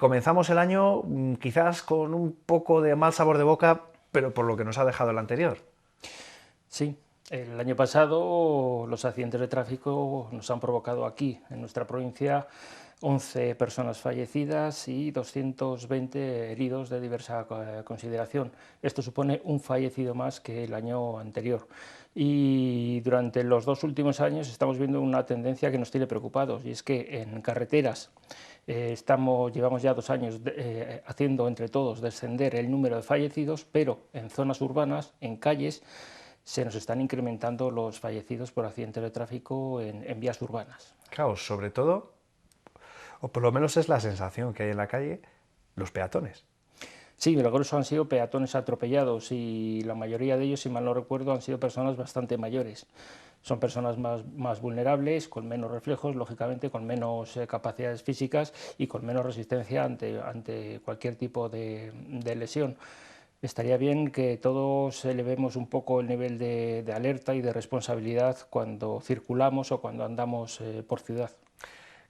comenzamos el año quizás con un poco de mal sabor de boca, pero por lo que nos ha dejado el anterior. Sí, el año pasado los accidentes de tráfico nos han provocado aquí, en nuestra provincia, 11 personas fallecidas y 220 heridos de diversa consideración. Esto supone un fallecido más que el año anterior. Y durante los 2 últimos años estamos viendo una tendencia que nos tiene preocupados, y es que en carreteras llevamos ya 2 años haciendo entre todos descender el número de fallecidos, pero en zonas urbanas, en calles, se nos están incrementando los fallecidos por accidentes de tráfico en vías urbanas. Claro, sobre todo, o por lo menos es la sensación que hay en la calle, los peatones. Sí, el grueso han sido peatones atropellados y la mayoría de ellos, si mal no recuerdo, han sido personas bastante mayores. Son personas más vulnerables, con menos reflejos, lógicamente, con menos capacidades físicas y con menos resistencia ante cualquier tipo de lesión. Estaría bien que todos elevemos un poco el nivel de alerta y de responsabilidad cuando circulamos o cuando andamos por ciudad.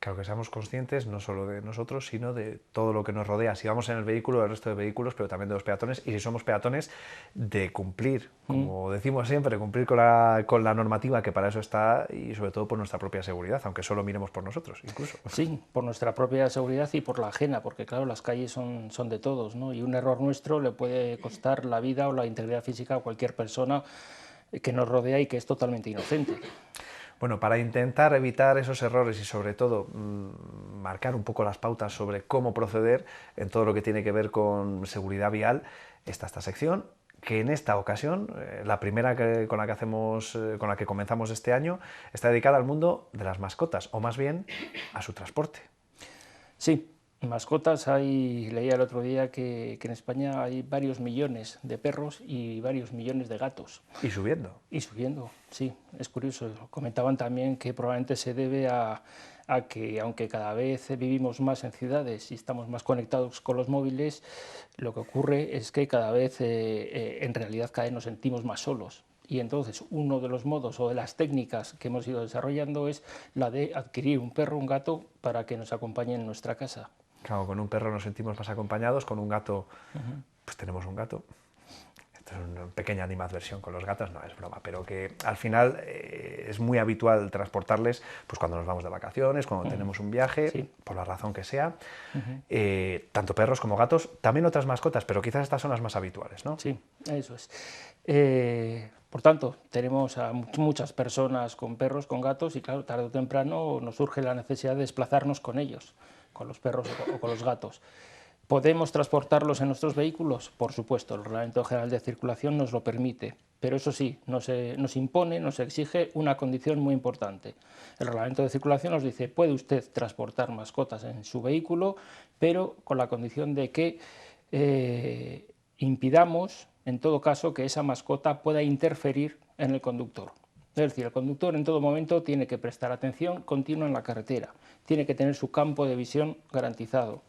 Claro, que seamos conscientes no solo de nosotros, sino de todo lo que nos rodea. Si vamos en el vehículo, del resto de vehículos, pero también de los peatones. Y si somos peatones, de cumplir, como decimos siempre, cumplir con la normativa que para eso está y sobre todo por nuestra propia seguridad, aunque solo miremos por nosotros, incluso. Sí, por nuestra propia seguridad y por la ajena, porque claro, las calles son de todos, ¿no? Y un error nuestro le puede costar la vida o la integridad física a cualquier persona que nos rodea y que es totalmente inocente. Bueno, para intentar evitar esos errores y sobre todo marcar un poco las pautas sobre cómo proceder en todo lo que tiene que ver con seguridad vial, está esta sección que en esta ocasión, la primera con la que con la que comenzamos este año, está dedicada al mundo de las mascotas, o más bien a su transporte. Sí, mascotas leía el otro día que en España hay varios millones de perros y varios millones de gatos. Y subiendo. Y subiendo, sí, es curioso. Comentaban también que probablemente se debe a que, aunque cada vez vivimos más en ciudades y estamos más conectados con los móviles, lo que ocurre es que cada vez, en realidad, cada vez nos sentimos más solos. Y entonces uno de los modos o de las técnicas que hemos ido desarrollando es la de adquirir un perro o un gato para que nos acompañe en nuestra casa. Claro, con un perro nos sentimos más acompañados, con un gato, pues tenemos un gato. Esto es una pequeña animadversión con los gatos, no es broma, pero que al final es muy habitual transportarles pues cuando nos vamos de vacaciones, cuando tenemos un viaje, Sí. por la razón que sea, tanto perros como gatos, también otras mascotas, pero quizás estas son las más habituales, ¿no? Sí, eso es. Por tanto, tenemos a muchas personas con perros, con gatos, y claro, tarde o temprano nos surge la necesidad de desplazarnos con ellos, con los perros o con los gatos. ¿Podemos transportarlos en nuestros vehículos? Por supuesto, el Reglamento General de Circulación nos lo permite, pero eso sí, nos impone, nos exige una condición muy importante. El Reglamento de Circulación nos dice, puede usted transportar mascotas en su vehículo, pero con la condición de que impidamos, en todo caso, que esa mascota pueda interferir en el conductor. Es decir, el conductor en todo momento tiene que prestar atención continua en la carretera, tiene que tener su campo de visión garantizado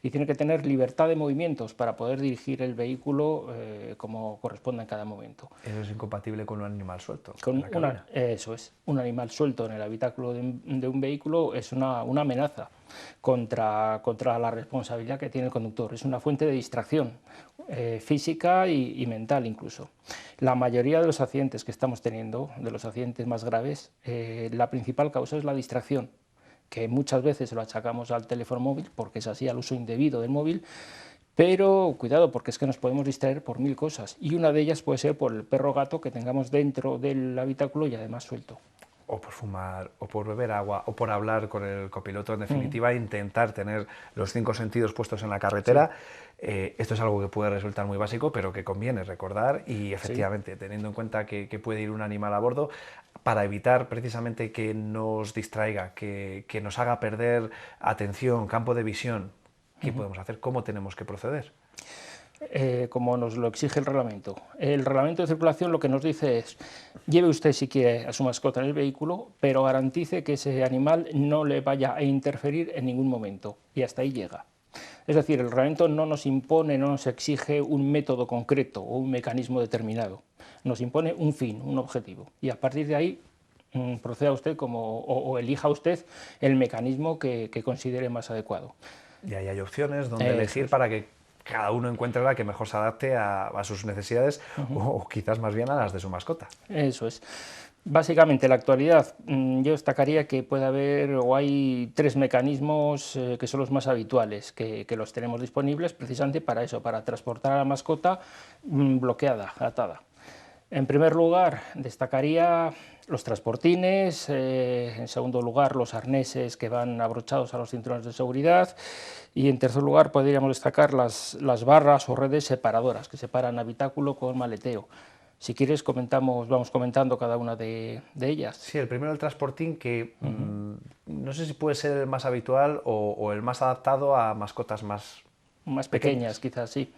y tiene que tener libertad de movimientos para poder dirigir el vehículo como corresponde en cada momento. Eso es incompatible con un animal suelto en Con la cabina. eso es, un animal suelto en el habitáculo de un vehículo es una amenaza contra la responsabilidad que tiene el conductor. Es una fuente de distracción física y mental incluso. La mayoría de los accidentes que estamos teniendo, de los accidentes más graves, la principal causa es la distracción, que muchas veces se lo achacamos al teléfono móvil, porque es así, al uso indebido del móvil, pero cuidado, porque es que nos podemos distraer por mil cosas, y una de ellas puede ser por el perro o gato que tengamos dentro del habitáculo y además suelto. O por fumar, o por beber agua, o por hablar con el copiloto, en definitiva, intentar tener los 5 sentidos puestos en la carretera. Sí. Esto es algo que puede resultar muy básico, pero que conviene recordar y efectivamente, sí, teniendo en cuenta que puede ir un animal a bordo, para evitar precisamente que nos distraiga, que nos haga perder atención, campo de visión, ¿qué podemos hacer? ¿Cómo tenemos que proceder? Como nos lo exige el reglamento. El reglamento de circulación lo que nos dice es, lleve usted si quiere a su mascota en el vehículo, pero garantice que ese animal no le vaya a interferir en ningún momento, y hasta ahí llega. Es decir, el reglamento no nos impone, no nos exige un método concreto o un mecanismo determinado, nos impone un fin, un objetivo, y a partir de ahí proceda usted o elija usted el mecanismo que considere más adecuado. Y ahí hay opciones donde Eso elegir es. para que cada uno encuentre la que mejor se adapte a sus necesidades o quizás más bien a las de su mascota. Eso es. Básicamente, en la actualidad, yo destacaría que puede haber o hay tres mecanismos que son los más habituales, que los tenemos disponibles precisamente para eso, para transportar a la mascota bloqueada, atada. En primer lugar, destacaría los transportines, en segundo lugar, los arneses que van abrochados a los cinturones de seguridad, y en tercer lugar podríamos destacar las barras o redes separadoras que separan habitáculo con maletero. Si quieres, vamos comentando cada una de ellas. Sí, el primero el transportín, que no sé si puede ser el más habitual o el más adaptado a mascotas Más pequeñas. pequeñas, quizás, sí.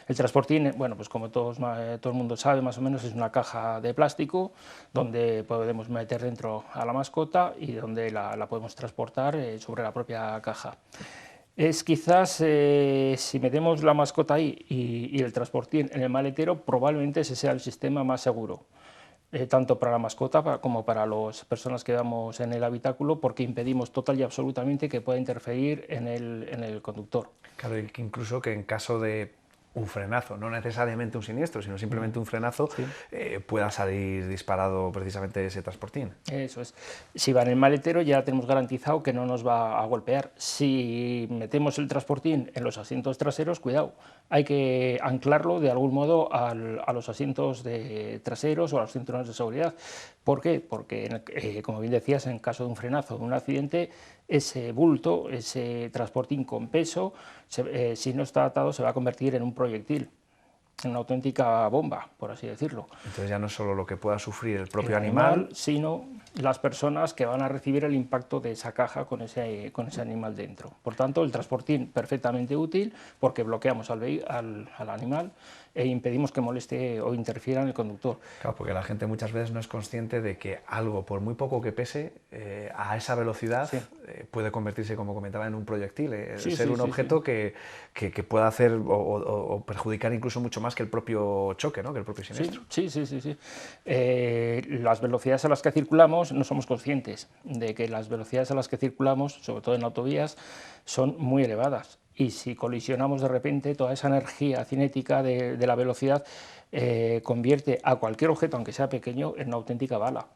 El transportín, bueno, pues como todo el mundo sabe, más o menos, es una caja de plástico donde podemos meter dentro a la mascota y donde la podemos transportar sobre la propia caja. Es quizás, si metemos la mascota ahí y el transportín en el maletero, probablemente ese sea el sistema más seguro. Tanto para la mascota como para las personas que vamos en el habitáculo, porque impedimos total y absolutamente que pueda interferir en el conductor. Claro, y que incluso que en caso de un frenazo, no necesariamente un siniestro, sino simplemente un frenazo, Sí. pueda salir disparado precisamente ese transportín. Eso es. Si va en el maletero ya tenemos garantizado que no nos va a golpear. Si metemos el transportín en los asientos traseros, cuidado, hay que anclarlo de algún modo a los asientos traseros o a los cinturones de seguridad. ¿Por qué? Porque, como bien decías, en caso de un frenazo o de un accidente, ese bulto, ese transportín con peso, si no está atado, se va a convertir en un proyectil, en una auténtica bomba, por así decirlo. Entonces ya no es solo lo que pueda sufrir el El propio animal, animal, sino las personas que van a recibir el impacto de esa caja con ese animal dentro. Por tanto, el transportín perfectamente útil porque bloqueamos al animal e impedimos que moleste o interfiera en el conductor. claro, porque la gente muchas veces no es consciente de que algo, por muy poco que pese, a esa velocidad Sí. puede convertirse, como comentaba, en un proyectil, Sí, ser sí, un sí, sí. objeto que pueda hacer o perjudicar incluso mucho más que el propio choque, ¿no? Que el propio siniestro. Sí, sí, sí, sí, sí. Las velocidades a las que circulamos no somos conscientes de que las velocidades a las que circulamos, sobre todo en autovías, son muy elevadas. Y si colisionamos de repente, toda esa energía cinética de la velocidad convierte a cualquier objeto, aunque sea pequeño, en una auténtica bala.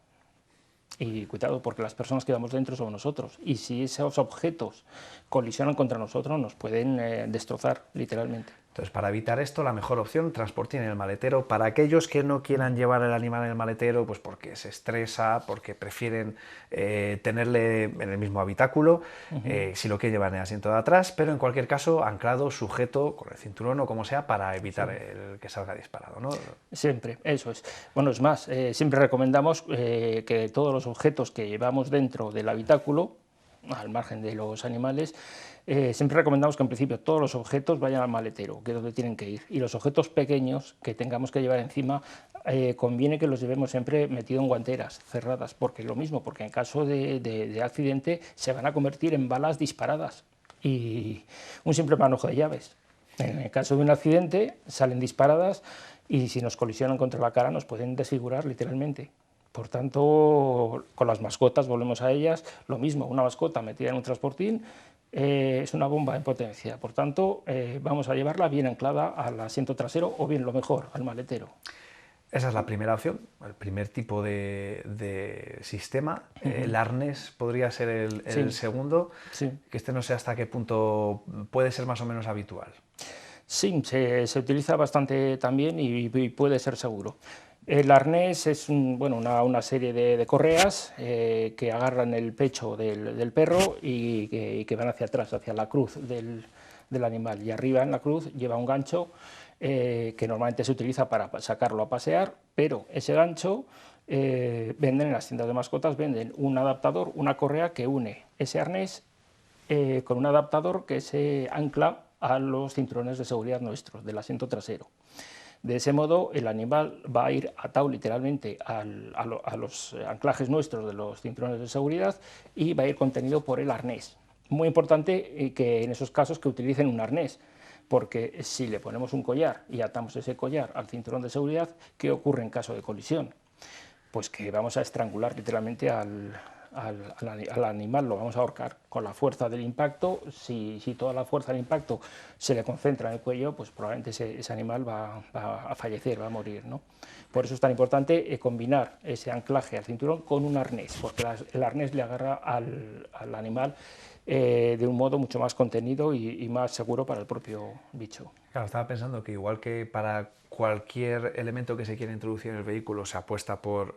Y cuidado, porque las personas que vamos dentro somos nosotros. Y si esos objetos colisionan contra nosotros, nos pueden destrozar, literalmente. Entonces, para evitar esto, la mejor opción, transportín en el maletero. Para aquellos que no quieran llevar el animal en el maletero, pues porque se estresa, porque prefieren tenerle en el mismo habitáculo, si lo quieren llevar en el asiento de atrás, pero en cualquier caso, anclado, sujeto, con el cinturón o como sea, para evitar el que salga disparado, ¿no? Siempre, eso es. Bueno, es más, siempre recomendamos que todos los objetos que llevamos dentro del habitáculo, al margen de los animales, siempre recomendamos que en principio todos los objetos vayan al maletero, que es donde tienen que ir. Y los objetos pequeños que tengamos que llevar encima, conviene que los llevemos siempre metidos en guanteras cerradas, porque lo mismo, porque en caso de accidente se van a convertir en balas disparadas. Y un simple manojo de llaves. En el caso de un accidente salen disparadas y si nos colisionan contra la cara nos pueden desfigurar literalmente. Por tanto, con las mascotas, volvemos a ellas, lo mismo, una mascota metida en un transportín es una bomba en potencia. Por tanto, vamos a llevarla bien anclada al asiento trasero o bien, lo mejor, al maletero. Esa es la primera opción, el primer tipo de sistema. El arnés podría ser el segundo, Sí. que este no sé hasta qué punto puede ser más o menos habitual. Sí, se utiliza bastante también y puede ser seguro. El arnés es una serie de correas que agarran el pecho del perro y que van hacia atrás, hacia la cruz del animal. Y arriba en la cruz lleva un gancho que normalmente se utiliza para sacarlo a pasear, pero ese gancho venden en las tiendas de mascotas, venden un adaptador, una correa que une ese arnés con un adaptador que se ancla a los cinturones de seguridad nuestros, del asiento trasero. De ese modo, el animal va a ir atado literalmente a los anclajes nuestros de los cinturones de seguridad y va a ir contenido por el arnés. Muy importante que en esos casos que utilicen un arnés, porque si le ponemos un collar y atamos ese collar al cinturón de seguridad, ¿qué ocurre en caso de colisión? Pues que vamos a estrangular literalmente al animal, lo vamos a ahorcar. con la fuerza del impacto. Si toda la fuerza del impacto se le concentra en el cuello, pues probablemente ese animal va a fallecer, va a morir, ¿no? Por eso es tan importante combinar ese anclaje al cinturón con un arnés, porque el arnés le agarra al animal de un modo mucho más contenido y más seguro para el propio bicho. Claro, estaba pensando que igual que para cualquier elemento que se quiera introducir en el vehículo se apuesta por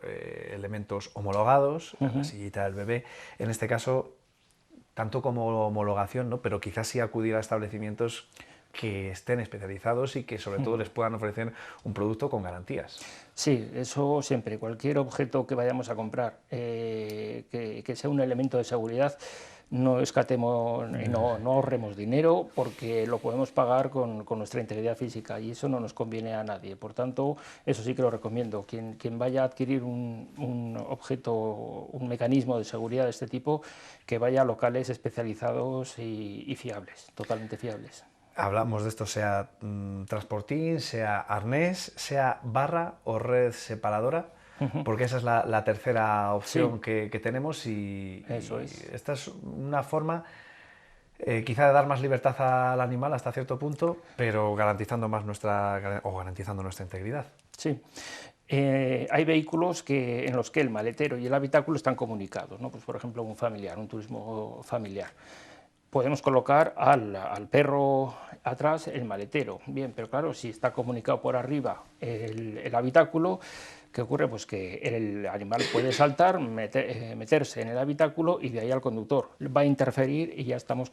elementos homologados, la sillita del bebé, en este caso, tanto como homologación, ¿no? Pero quizás sí acudir a establecimientos que estén especializados y que sobre todo les puedan ofrecer un producto con garantías. Sí, eso siempre, cualquier objeto que vayamos a comprar, que sea un elemento de seguridad, no escatemos, no ahorremos dinero, porque lo podemos pagar con nuestra integridad física y eso no nos conviene a nadie. Por tanto, eso sí que lo recomiendo. Quien vaya a adquirir un objeto, un mecanismo de seguridad de este tipo, que vaya a locales especializados y fiables, totalmente fiables. Hablamos de esto, sea transportín, sea arnés, sea barra o red separadora, porque esa es la tercera opción Sí, que tenemos y eso es. esta es una forma quizá de dar más libertad al animal hasta cierto punto, pero garantizando más garantizando nuestra integridad. Sí. Hay vehículos en los que el maletero y el habitáculo están comunicados, ¿no? Pues, por ejemplo, un familiar, un turismo familiar. Podemos colocar al perro atrás el maletero, bien, pero claro, si está comunicado por arriba el habitáculo, ¿qué ocurre? Pues que el animal puede saltar, meterse en el habitáculo y de ahí al conductor. Va a interferir y ya estamos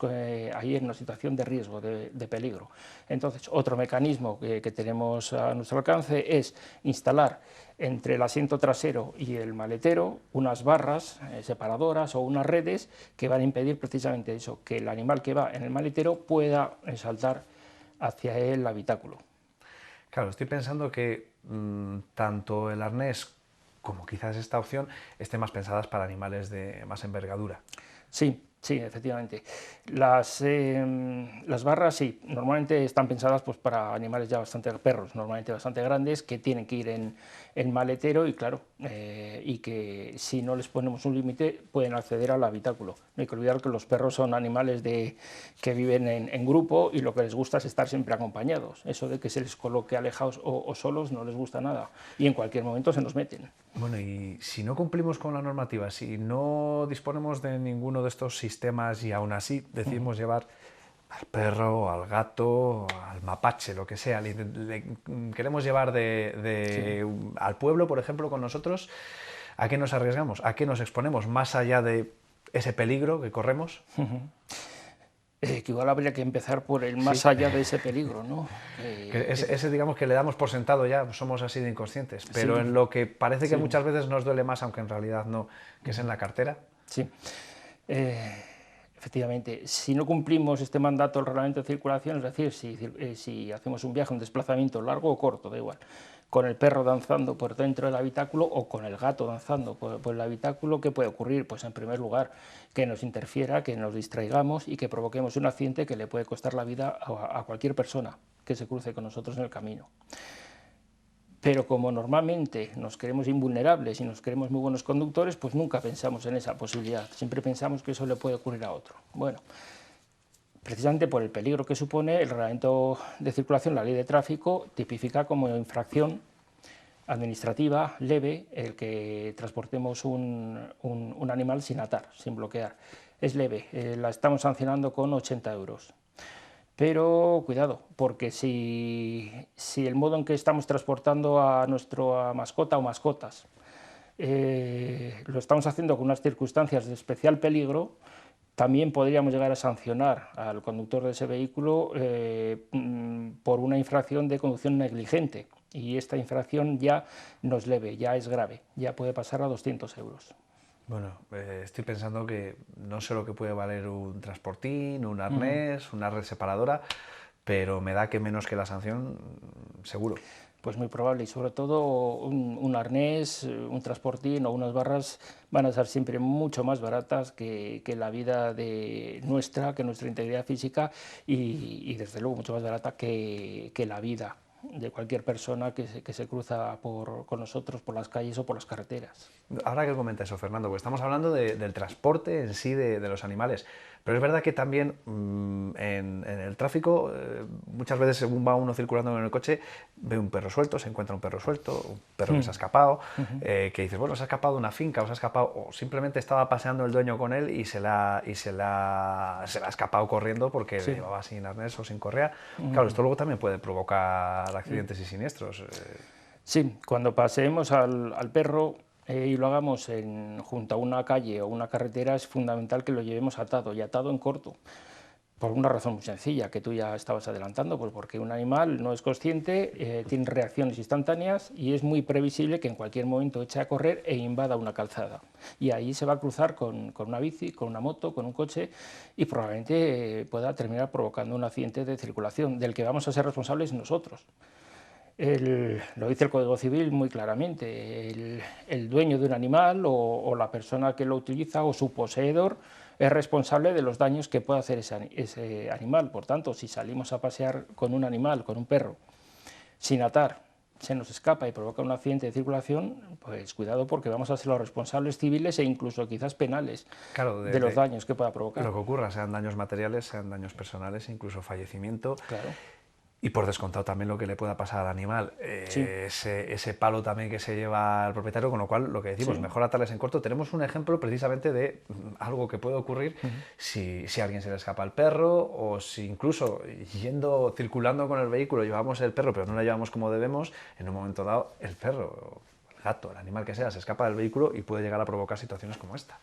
ahí en una situación de riesgo, de peligro. Entonces, otro mecanismo que tenemos a nuestro alcance es instalar entre el asiento trasero y el maletero unas barras separadoras o unas redes que van a impedir precisamente eso, que el animal que va en el maletero pueda saltar hacia el habitáculo. Claro, estoy pensando que tanto el arnés como quizás esta opción estén más pensadas para animales de más envergadura. Sí, sí, efectivamente. Las barras, sí, normalmente están pensadas pues, para animales ya bastante, perros, normalmente bastante grandes, que tienen que ir en maletero y claro, y que si no les ponemos un límite pueden acceder al habitáculo. No hay que olvidar que los perros son animales que viven en grupo y lo que les gusta es estar siempre acompañados. Eso de que se les coloque alejados o solos no les gusta nada y en cualquier momento se nos meten. Bueno, y si no cumplimos con la normativa, si no disponemos de ninguno de estos sistemas y aún así decidimos llevar al perro, al gato, al mapache, lo que sea, queremos llevar Sí. al pueblo, por ejemplo, con nosotros, ¿a qué nos arriesgamos? ¿A qué nos exponemos más allá de ese peligro que corremos? Que igual habría que empezar por el Sí, más allá de ese peligro, ¿no? que ese, digamos que le damos por sentado ya, somos así de inconscientes, pero Sí, en lo que parece que sí, muchas veces nos duele más, aunque en realidad no, que es en la cartera. sí. Efectivamente, si no cumplimos este mandato del reglamento de circulación, es decir, si hacemos un viaje, un desplazamiento largo o corto, da igual, con el perro danzando por dentro del habitáculo o con el gato danzando por el habitáculo, ¿qué puede ocurrir? Pues en primer lugar, que nos interfiera, que nos distraigamos y que provoquemos un accidente que le puede costar la vida a cualquier persona que se cruce con nosotros en el camino. Pero como normalmente nos creemos invulnerables y nos creemos muy buenos conductores, pues nunca pensamos en esa posibilidad. Siempre pensamos que eso le puede ocurrir a otro. Bueno, precisamente por el peligro que supone, el reglamento de circulación, la ley de tráfico, tipifica como infracción administrativa leve el que transportemos un animal sin atar, sin bloquear. Es leve, la estamos sancionando con 80 euros. Pero cuidado, porque si el modo en que estamos transportando a nuestra mascota o mascotas lo estamos haciendo con unas circunstancias de especial peligro, también podríamos llegar a sancionar al conductor de ese vehículo por una infracción de conducción negligente. Y esta infracción ya no es leve, ya es grave, ya puede pasar a 200 euros. Bueno, estoy pensando que no sé lo que puede valer un transportín, un arnés, una red separadora, pero me da que menos que la sanción, seguro. Pues muy probable, y sobre todo un arnés, un transportín o unas barras van a ser siempre mucho más baratas que la vida que nuestra integridad física y desde luego mucho más barata que la vida de cualquier persona que se cruza con nosotros por las calles o por las carreteras. Ahora que comenta eso, Fernando, pues estamos hablando del transporte en sí de los animales, Pero es verdad que también en el tráfico, muchas veces según va uno circulando en el coche, ve un perro suelto, se encuentra un perro suelto, un perro que se ha escapado, que dices, bueno, se ha escapado de una finca, o se ha escapado, o simplemente estaba paseando el dueño con él y se la ha escapado corriendo porque Sí. llevaba sin arnés o sin correa. Claro, esto luego también puede provocar accidentes y siniestros. Sí, cuando paseemos al perro y lo hagamos junto a una calle o una carretera, es fundamental que lo llevemos atado y atado en corto. Por una razón muy sencilla, que tú ya estabas adelantando, pues porque un animal no es consciente, tiene reacciones instantáneas y es muy previsible que en cualquier momento eche a correr e invada una calzada. Y ahí se va a cruzar con una bici, con una moto, con un coche y probablemente pueda terminar provocando un accidente de circulación del que vamos a ser responsables nosotros. Lo dice el Código Civil muy claramente, el dueño de un animal o la persona que lo utiliza o su poseedor es responsable de los daños que pueda hacer ese animal. Por tanto, si salimos a pasear con un animal, con un perro, sin atar, se nos escapa y provoca un accidente de circulación, pues cuidado porque vamos a ser los responsables civiles e incluso quizás penales Claro, de los daños que pueda provocar. lo que ocurra, sean daños materiales, sean daños personales, incluso fallecimiento. Claro. Y por descontado también lo que le pueda pasar al animal, Sí. ese palo también que se lleva al propietario, con lo cual lo que decimos, Sí. mejor atarles en corto. Tenemos un ejemplo precisamente de algo que puede ocurrir si a alguien se le escapa el perro o si incluso circulando con el vehículo llevamos el perro pero no lo llevamos como debemos, en un momento dado el perro, el gato, el animal que sea, se escapa del vehículo y puede llegar a provocar situaciones como esta.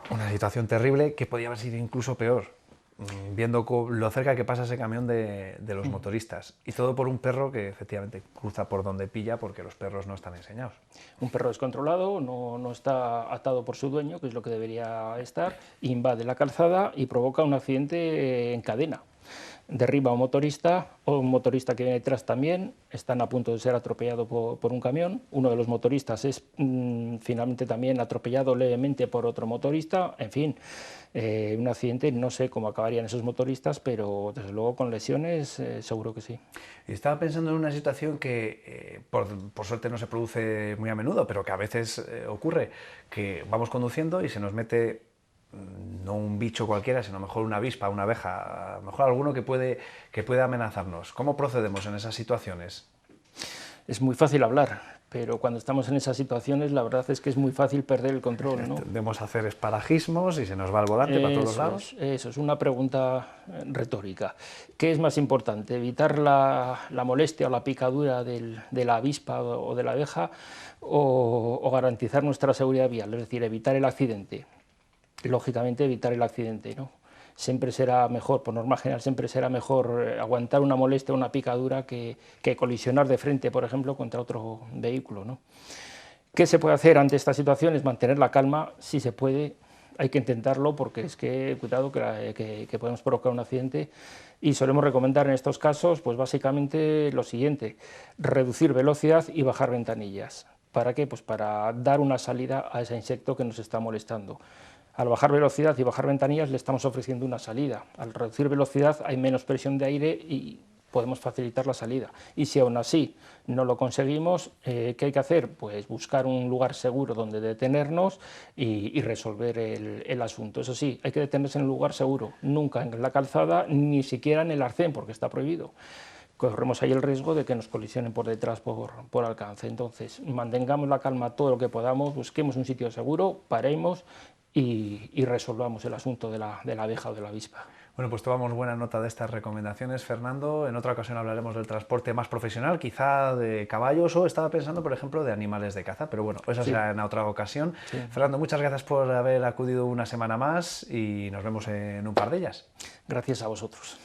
Una situación terrible que podía haber sido incluso peor, viendo lo cerca que pasa ese camión de los motoristas. Y todo por un perro que efectivamente cruza por donde pilla porque los perros no están enseñados. Un perro descontrolado, no está atado por su dueño, que es lo que debería estar, invade la calzada y provoca un accidente en cadena. Derriba a un motorista, o un motorista que viene detrás también, están a punto de ser atropellados por un camión. Uno de los motoristas es finalmente también atropellado levemente por otro motorista. En fin, un accidente, no sé cómo acabarían esos motoristas, pero desde luego con lesiones seguro que sí. Y estaba pensando en una situación que por suerte no se produce muy a menudo, pero que a veces ocurre, que vamos conduciendo y se nos mete no un bicho cualquiera, sino mejor una avispa, una abeja, a lo mejor alguno que puede amenazarnos. ¿Cómo procedemos en esas situaciones? Es muy fácil hablar, pero cuando estamos en esas situaciones la verdad es que es muy fácil perder el control, ¿no? Tendemos a hacer esparajismos y se nos va el volante para todos los lados. Eso es una pregunta retórica. ¿Qué es más importante, evitar la molestia o la picadura de la avispa o de la abeja o garantizar nuestra seguridad vial, es decir, evitar el accidente? Lógicamente evitar el accidente, ¿no? Siempre será mejor, por norma general, siempre será mejor aguantar una molestia o una picadura que colisionar de frente, por ejemplo, contra otro vehículo, ¿no? ¿Qué se puede hacer ante esta situación? Es mantener la calma, si se puede, hay que intentarlo porque es que, cuidado, que podemos provocar un accidente y solemos recomendar en estos casos, pues básicamente lo siguiente, reducir velocidad y bajar ventanillas. ¿Para qué? Pues para dar una salida a ese insecto que nos está molestando. Al bajar velocidad y bajar ventanillas le estamos ofreciendo una salida. Al reducir velocidad hay menos presión de aire y podemos facilitar la salida. Y si aún así no lo conseguimos, ¿qué hay que hacer? Pues buscar un lugar seguro donde detenernos y resolver el asunto. Eso sí, hay que detenerse en un lugar seguro, nunca en la calzada, ni siquiera en el arcén, porque está prohibido. Corremos ahí el riesgo de que nos colisionen por detrás por alcance. Entonces, mantengamos la calma todo lo que podamos, busquemos un sitio seguro, paremos y resolvamos el asunto de la abeja o de la avispa. Bueno, pues tomamos buena nota de estas recomendaciones, Fernando. En otra ocasión hablaremos del transporte más profesional, quizá de caballos, o estaba pensando, por ejemplo, de animales de caza, pero bueno, eso Sí, será en otra ocasión. sí. Fernando, muchas gracias por haber acudido una semana más y nos vemos en un par de ellas. Gracias a vosotros.